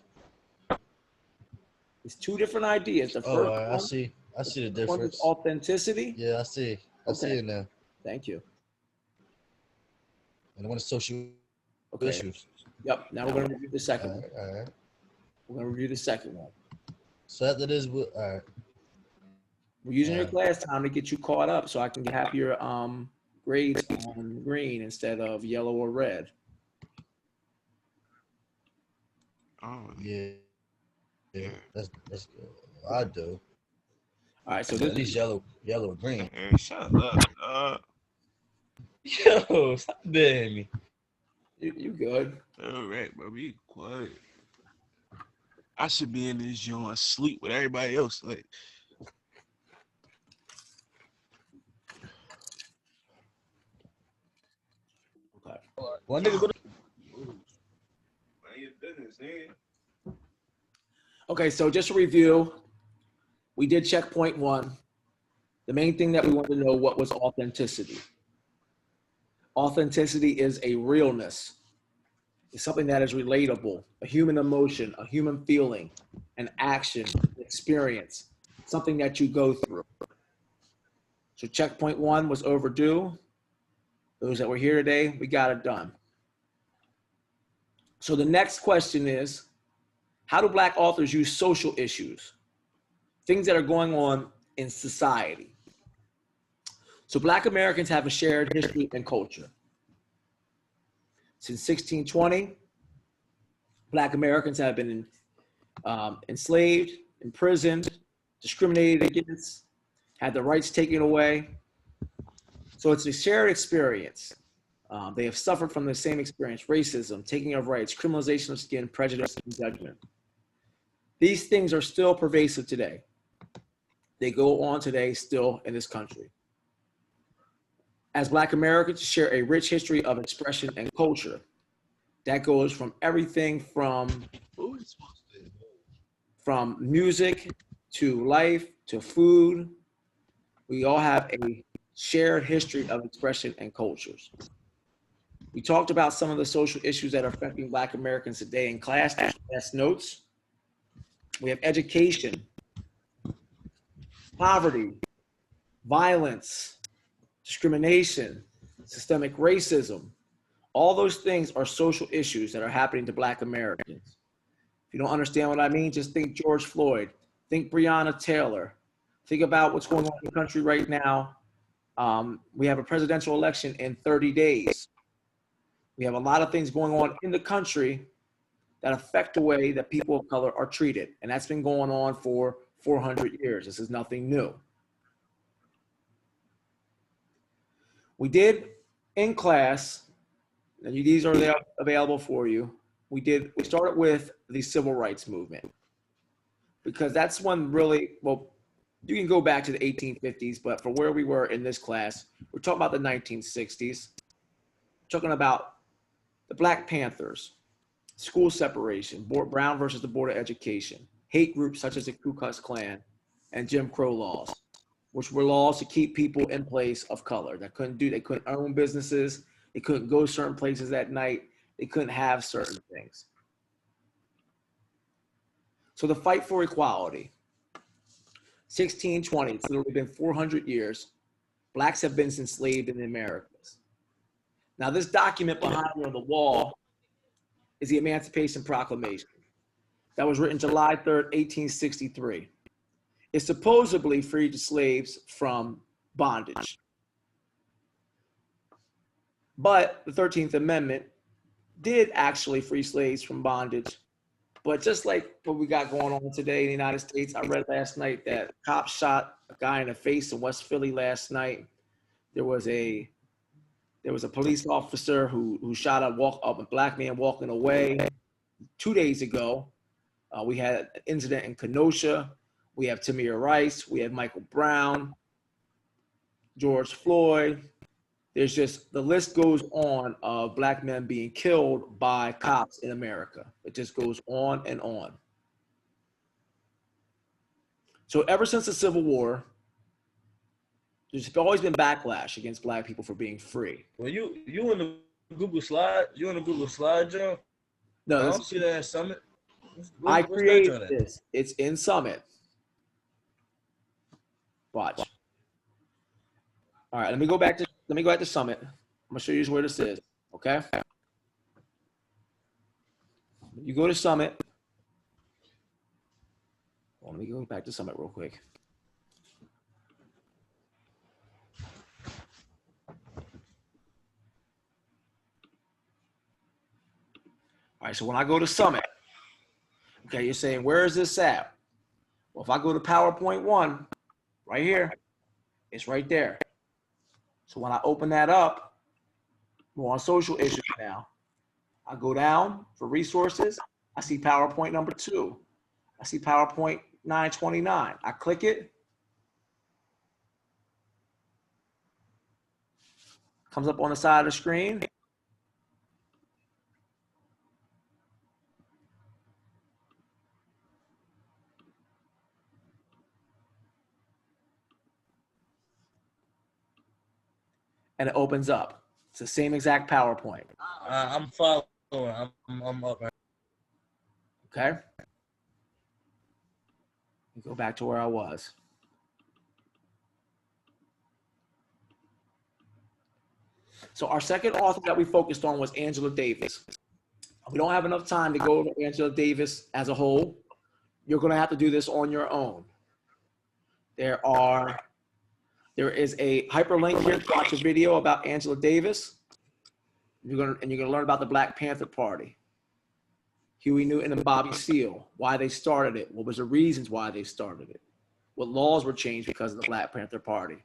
Speaker 2: It's 2 different ideas. The
Speaker 3: Oh,
Speaker 2: first
Speaker 3: all right,
Speaker 2: one,
Speaker 3: I see the
Speaker 2: one is
Speaker 3: difference.
Speaker 2: authenticity.
Speaker 3: Yeah, I see
Speaker 2: Okay,
Speaker 3: it now.
Speaker 2: thank you.
Speaker 3: And the one is social
Speaker 2: Okay.
Speaker 3: issues.
Speaker 2: Yep. Now we're going to review the second
Speaker 3: All
Speaker 2: one.
Speaker 3: right, all right.
Speaker 2: We're going to review the second one.
Speaker 3: So after this, all right.
Speaker 2: We're using your
Speaker 3: Alright.
Speaker 2: class time to get you caught up so I can have your grades on green instead of yellow or red.
Speaker 4: Oh,
Speaker 3: Yeah, that's good. I do.
Speaker 2: All right, so
Speaker 3: At
Speaker 2: this
Speaker 3: least yellow, or green.
Speaker 4: hey, shut up.
Speaker 3: Yo, stop being me.
Speaker 2: you good.
Speaker 4: All right, bro. Be quiet. I should be in this joint sleep with everybody else. Like,
Speaker 2: Okay.
Speaker 3: One nigga go to
Speaker 4: mind your business, nigga.
Speaker 2: Okay, so just a review. We did checkpoint 1. The main thing that we wanted to know, what was authenticity? Authenticity is a realness. It's something that is relatable, a human emotion, a human feeling, an action, experience, something that you go through. So checkpoint 1 was overdue. Those that were here today, we got it done. So the next question is, how do Black authors use social issues, things that are going on in society? So Black Americans have a shared history and culture. Since 1620, Black Americans have been enslaved, imprisoned, discriminated against, had their rights taken away. So it's a shared experience. They have suffered from the same experience: racism, taking of rights, criminalization of skin, prejudice, and judgment. These things are still pervasive today. They go on today still in this country. As Black Americans, share a rich history of expression and culture. That goes from everything from music to life to food. We all have a shared history of expression and cultures. We talked about some of the social issues that are affecting Black Americans today in class notes. We have education, poverty, violence, discrimination, systemic racism. All those things are social issues that are happening to Black Americans. If you don't understand what I mean, just think George Floyd, think Breonna Taylor, think about what's going on in the country right now. We have a presidential election in 30 days. We have a lot of things going on in the country that affect the way that people of color are treated. And that's been going on for 400 years. This is nothing new. We did in class, and these are there available for you. We started with the civil rights movement, because that's one really, well, you can go back to the 1850s, but for where we were in this class, we're talking about the 1960s, talking about the Black Panthers, school separation, Brown versus the Board of Education, hate groups such as the Ku Klux Klan, and Jim Crow laws, which were laws to keep people in place of color that they couldn't own businesses, they couldn't go certain places at night, they couldn't have certain things. So the fight for equality, 1620, it's literally been 400 years. Blacks have been enslaved in the Americas. Now this document behind me on the wall is the Emancipation Proclamation that was written July 3rd, 1863. It supposedly freed the slaves from bondage. But the 13th Amendment did actually free slaves from bondage. But just like what we got going on today in the United States, I read last night that cops shot a guy in the face in West Philly last night. There was a police officer who shot a black man walking away 2 days ago. We had an incident in Kenosha. We have Tamir Rice. We have Michael Brown, George Floyd. There's just, the list goes on of black men being killed by cops in America. It just goes on and on. So ever since the Civil War, there's always been backlash against black people for being free.
Speaker 3: Well, you in the Google slide? You in the Google slide, Joe?
Speaker 2: No,
Speaker 3: I don't see that at Summit.
Speaker 2: I
Speaker 3: What's
Speaker 2: created
Speaker 3: that
Speaker 2: this. It's in Summit. Watch. All right, let me go back to Summit. I'm gonna show you where this is. Okay. You go to Summit. Well, let me go back to Summit real quick. All right, so when I go to Summit, okay, you're saying, where is this at? Well, if I go to PowerPoint 1, right here, it's right there. So when I open that up, we're on social issues now. I go down for resources. I see PowerPoint number 2. I see PowerPoint 929. I click it. Comes up on the side of the screen. And it opens up. It's the same exact PowerPoint.
Speaker 3: I'm following. I'm up.
Speaker 2: Okay. Let me go back to where I was. So our second author that we focused on was Angela Davis. We don't have enough time to go over Angela Davis as a whole. You're going to have to do this on your own. There is a hyperlink here to watch a video about Angela Davis. You're going to learn about the Black Panther Party, Huey Newton and Bobby Seale, why they started it, what was the reasons why they started it, what laws were changed because of the Black Panther Party.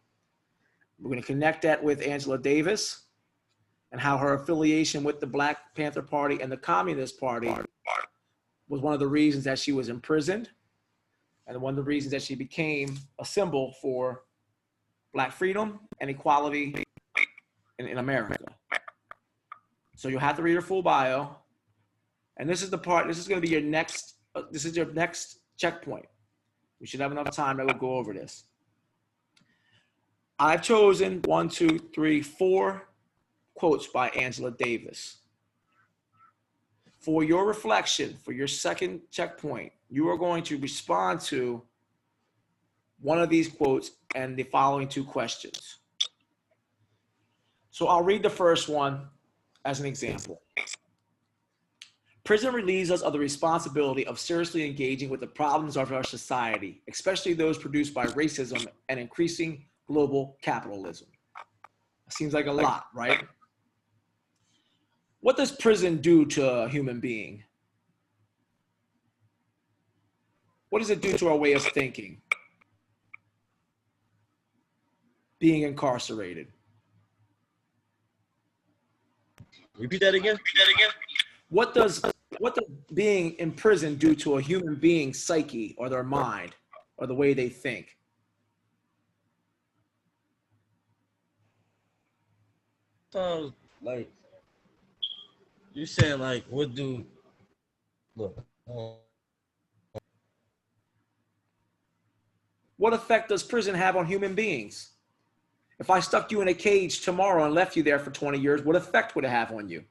Speaker 2: We're going to connect that with Angela Davis and how her affiliation with the Black Panther Party and the Communist Party was one of the reasons that she was imprisoned and one of the reasons that she became a symbol for Black freedom and equality in America. So you'll have to read her full bio. And this is the part, this is going to be your next, this is your next checkpoint. We should have enough time that we'll go over this. I've chosen 4 quotes by Angela Davis. For your reflection, for your second checkpoint, you are going to respond to one of these quotes and the following 2 questions. So I'll read the first one as an example. Prison relieves us of the responsibility of seriously engaging with the problems of our society, especially those produced by racism and increasing global capitalism. Seems like a lot, right? What does prison do to a human being? What does it do to our way of thinking? Being incarcerated.
Speaker 3: Repeat that again.
Speaker 2: What does being in prison do to a human being's psyche or their mind or the way they think?
Speaker 3: Sounds like you're saying, like, what do look?
Speaker 2: What effect does prison have on human beings? If I stuck you in a cage tomorrow and left you there for 20 years, what effect would it have on you?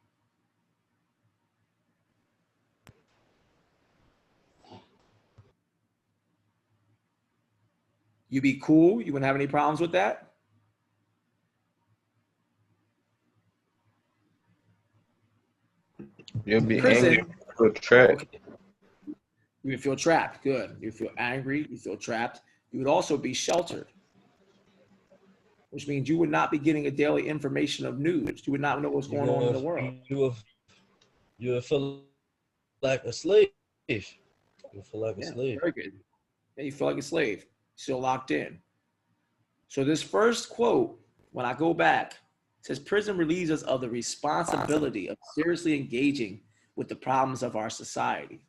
Speaker 2: You be cool? You wouldn't have any problems with that?
Speaker 5: You'll be
Speaker 2: Prison,
Speaker 5: angry. Feel trapped.
Speaker 2: okay. You would feel trapped. Good. You feel angry. You feel trapped. You would also be sheltered. which means you would not be getting a daily information of news. You would not know what's
Speaker 3: You
Speaker 2: going on in the
Speaker 3: gonna
Speaker 2: world.
Speaker 3: you will feel like a slave. You feel like a
Speaker 2: Yeah,
Speaker 3: slave.
Speaker 2: very good. Yeah, you feel like a slave, still locked in. So this first quote, when I go back, says prison relieves us of the responsibility of seriously engaging with the problems of our society.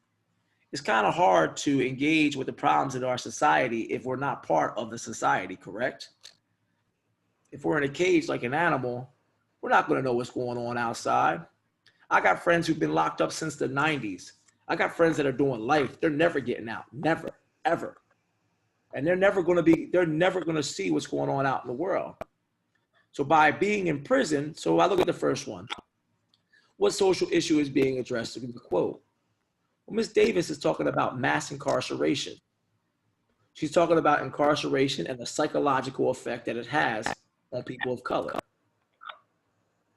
Speaker 2: It's kind of hard to engage with the problems in our society if we're not part of the society, correct? If we're in a cage like an animal, we're not going to know what's going on outside. I got friends who've been locked up since the 90s. I got friends that are doing life. They're never getting out. Never, ever. And they're never going to see what's going on out in the world. So by being in prison, so I look at the first one. What social issue is being addressed in the quote? Well, Ms. Davis is talking about mass incarceration. She's talking about incarceration and the psychological effect that it has on people of color.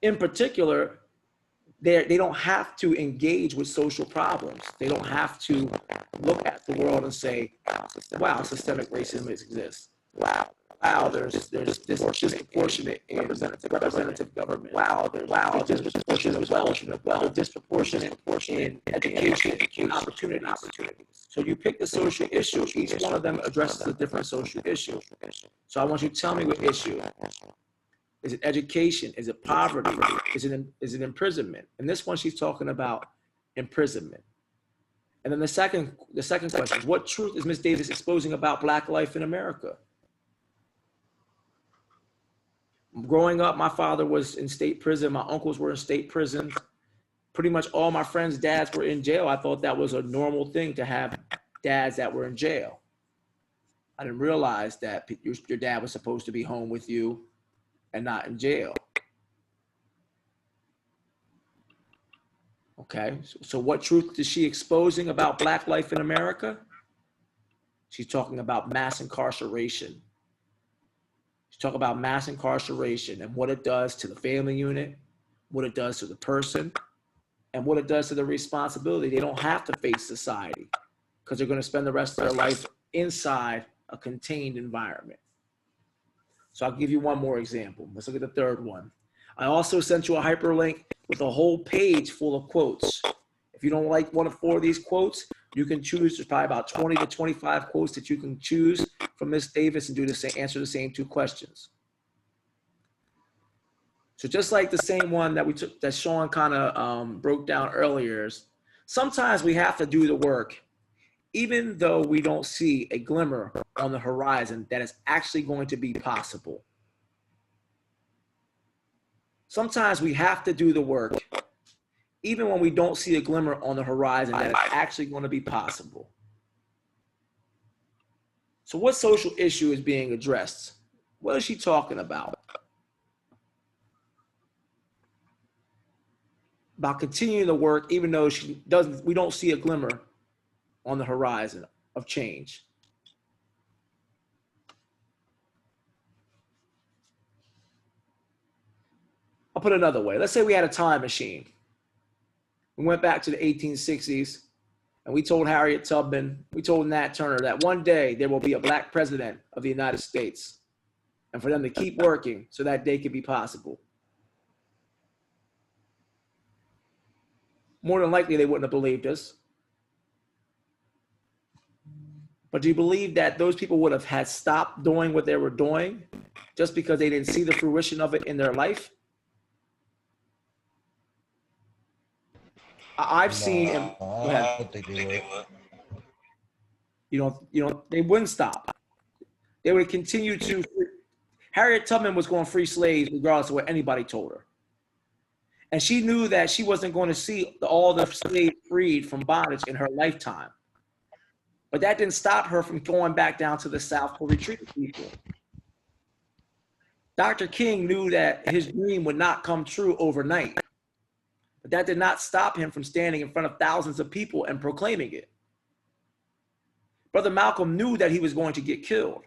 Speaker 2: In particular, they don't have to engage with social problems. They don't have to look at the world and say, wow, systemic racism exists. Wow, there's this disproportionate in representative government. Wow, there's disproportionate as well, disproportionate in education opportunities. So you pick the social issue, each one of them addresses a different social issue. So I want you to tell me what issue. Is it education? Is it poverty? Is it imprisonment? And this one, she's talking about imprisonment. And then the second question is, what truth is Ms. Davis exposing about Black life in America? Growing up, my father was in state prison. My uncles were in state prisons. Pretty much all my friends' dads were in jail. I thought that was a normal thing to have dads that were in jail. I didn't realize that your dad was supposed to be home with you and not in jail. Okay, so what truth is she exposing about Black life in America? She's talking about mass incarceration. She's talking about mass incarceration and what it does to the family unit, what it does to the person, and what it does to the responsibility. They don't have to face society because they're going to spend the rest of their life inside a contained environment. So I'll give you one more example. Let's look at the third one. I also sent you a hyperlink with a whole page full of quotes. If you don't like one of four of these quotes, you can choose. There's probably about 20 to 25 quotes that you can choose from Ms. Davis and answer the same two questions. So just like the same one that Sean kind of broke down earlier, sometimes we have to do the work, even though we don't see a glimmer on the horizon that is actually going to be possible. Sometimes we have to do the work, even when we don't see a glimmer on the horizon that is actually going to be possible. So what social issue is being addressed? What is she talking about? About continuing the work, even though we don't see a glimmer on the horizon of change. I'll put it another way. Let's say we had a time machine. We went back to the 1860s and we told Harriet Tubman, we told Nat Turner that one day there will be a Black president of the United States, and for them to keep working so that day could be possible. More than likely, they wouldn't have believed us. But do you believe that those people would have had stopped doing what they were doing just because they didn't see the fruition of it in their life? I've seen. Go ahead.
Speaker 3: I don't think they would.
Speaker 2: They wouldn't stop. They would continue to. Harriet Tubman was going to free slaves regardless of what anybody told her. And she knew that she wasn't going to see all the slaves freed from bondage in her lifetime. But that didn't stop her from going back down to the South to retreat with people. Dr. King knew that his dream would not come true overnight. But that did not stop him from standing in front of thousands of people and proclaiming it. Brother Malcolm knew that he was going to get killed.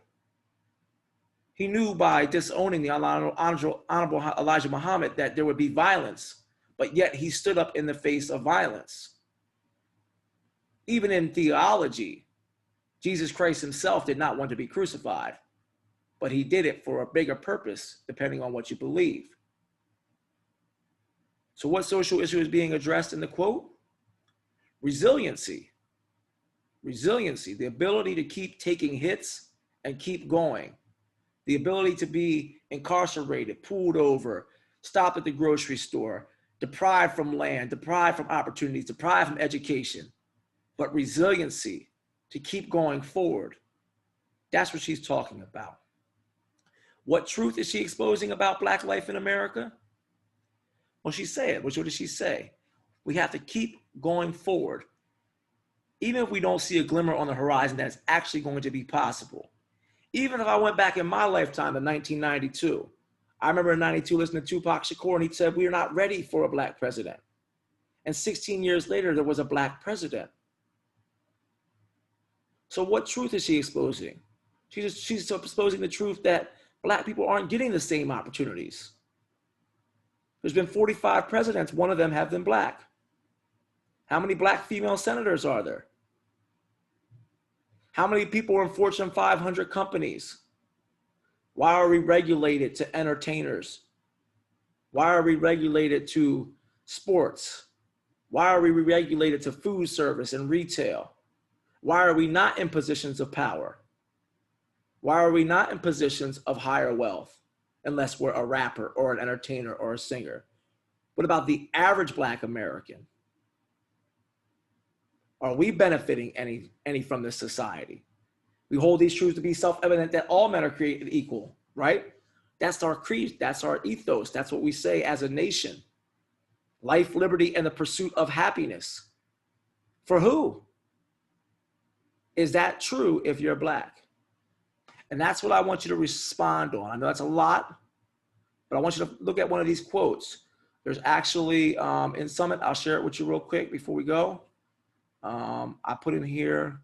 Speaker 2: He knew by disowning the Honorable Elijah Muhammad that there would be violence, but yet he stood up in the face of violence. Even in theology, Jesus Christ himself did not want to be crucified. but he did it for a bigger purpose, depending on what you believe. So what social issue is being addressed in the quote? Resiliency. Resiliency, the ability to keep taking hits and keep going. The ability to be incarcerated, pulled over, stopped at the grocery store, deprived from land, deprived from opportunities, deprived from education, but resiliency to keep going forward. That's what she's talking about. What truth is she exposing about Black life in America? Well, she said, what did she say? We have to keep going forward. Even if we don't see a glimmer on the horizon that it's actually going to be possible. Even if I went back in my lifetime to 1992, I remember in 92 listening to Tupac Shakur, and he said, we are not ready for a Black president. And 16 years later, there was a Black president. So what truth is she exposing? She's exposing the truth that Black people aren't getting the same opportunities. There's been 45 presidents, one of them have been Black. How many Black female senators are there? How many people are in Fortune 500 companies? Why are we regulated to entertainers? Why are we regulated to sports? Why are we regulated to food service and retail? Why are we not in positions of power? Why are we not in positions of higher wealth unless we're a rapper or an entertainer or a singer? What about the average Black American? Are we benefiting any from this society? We hold these truths to be self-evident that all men are created equal, right? That's our creed, that's our ethos, that's what we say as a nation. Life, liberty, and the pursuit of happiness. For who? Is that true if you're Black? And that's what I want you to respond on. I know that's a lot, but I want you to look at one of these quotes. There's actually, in Summit, I'll share it with you real quick before we go. I put in here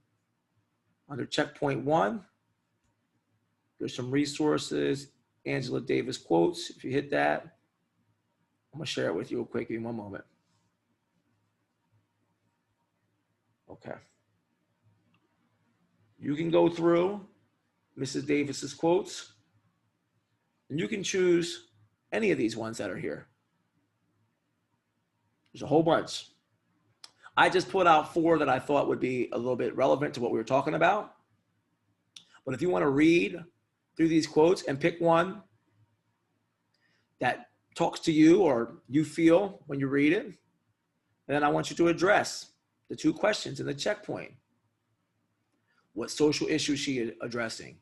Speaker 2: under checkpoint 1, there's some resources, Angela Davis quotes. If you hit that, I'm gonna share it with you real quick. Give me one moment. Okay. You can go through Mrs. Davis's quotes, and you can choose any of these ones that are here. There's a whole bunch. I just put out 4 that I thought would be a little bit relevant to what we were talking about. But if you want to read through these quotes and pick one that talks to you or you feel when you read it, then I want you to address the 2 questions in the checkpoint. What social issue she is addressing?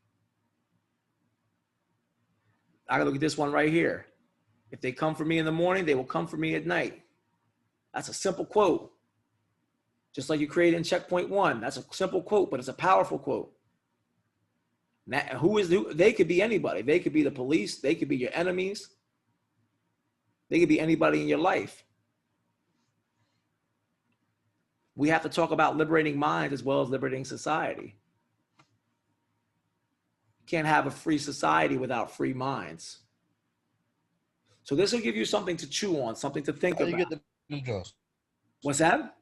Speaker 2: I gotta look at this one right here. If they come for me in the morning, they will come for me at night. That's a simple quote. Just like you created in checkpoint 1. That's a simple quote, but it's a powerful quote. Now, who? They could be anybody. They could be the police. They could be your enemies. They could be anybody in your life. We have to talk about liberating minds as well as liberating society. You can't have a free society without free minds. So this will give you something to chew on, something to think
Speaker 3: How
Speaker 2: about.
Speaker 3: you get the draws?
Speaker 2: What's that?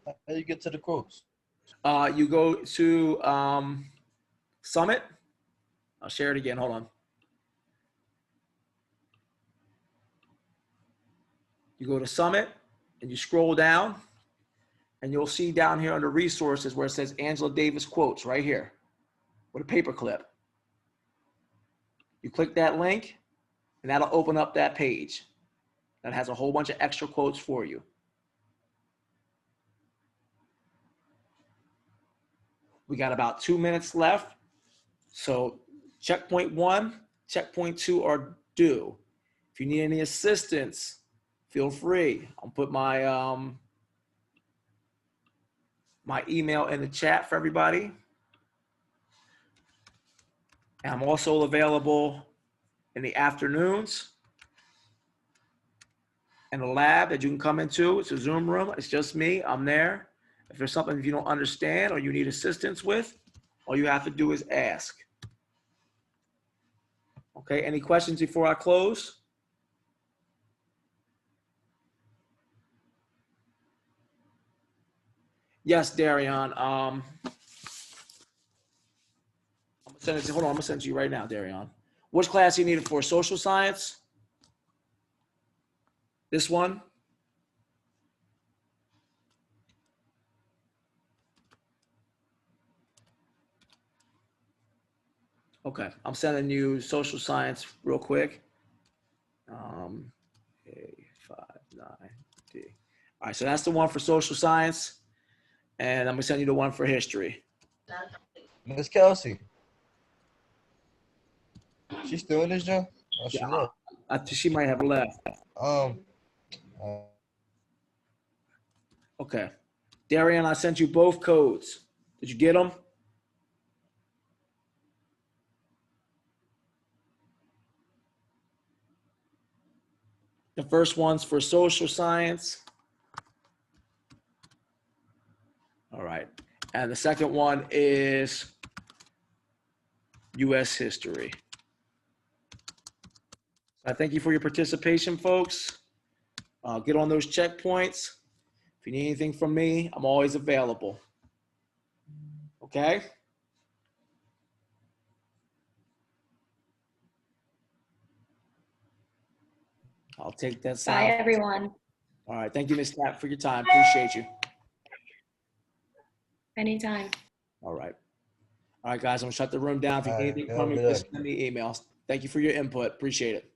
Speaker 3: How you get to the quotes?
Speaker 2: You go to Summit. I'll share it again. Hold on. You go to Summit and you scroll down and you'll see down here under resources where it says Angela Davis quotes right here with a paperclip. You click that link and that'll open up that page that has a whole bunch of extra quotes for you. We got about 2 minutes left. So checkpoint 1, checkpoint 2 are due. If you need any assistance, feel free. I'll put my my email in the chat for everybody. And I'm also available in the afternoons in the lab that you can come into. It's a Zoom room. It's just me. I'm there. If there's something you don't understand or you need assistance with, all you have to do is ask. Okay, any questions before I close? Yes, Darian. Send it to, hold on, I'm gonna send it to you right now, Darion. Which class you need it for? Social science? This one? Okay, I'm sending you social science real quick. A59D. All right, so that's the one for social science, and I'm gonna send you the one for history.
Speaker 3: Miss Kelsey. She's still in this joint? Oh, she
Speaker 2: Yeah,
Speaker 3: left.
Speaker 2: I think she might have left.
Speaker 3: Uh,
Speaker 2: Okay, Darian, I sent you both codes. Did you get them? The first one's for social science. All right. And the second one is U.S. history. I thank you for your participation, folks. Get on those checkpoints. If you need anything from me, I'm always available. Okay? I'll take that
Speaker 6: Bye,
Speaker 2: sound.
Speaker 6: everyone.
Speaker 2: All right. Thank you, Ms. Knapp, for your time. Appreciate you.
Speaker 6: Anytime.
Speaker 2: All right. All right, guys. I'm going to shut the room down. If you need anything
Speaker 3: All
Speaker 2: from
Speaker 3: right,
Speaker 2: me,
Speaker 3: have a good
Speaker 2: just send me emails. Thank you for your input. Appreciate it.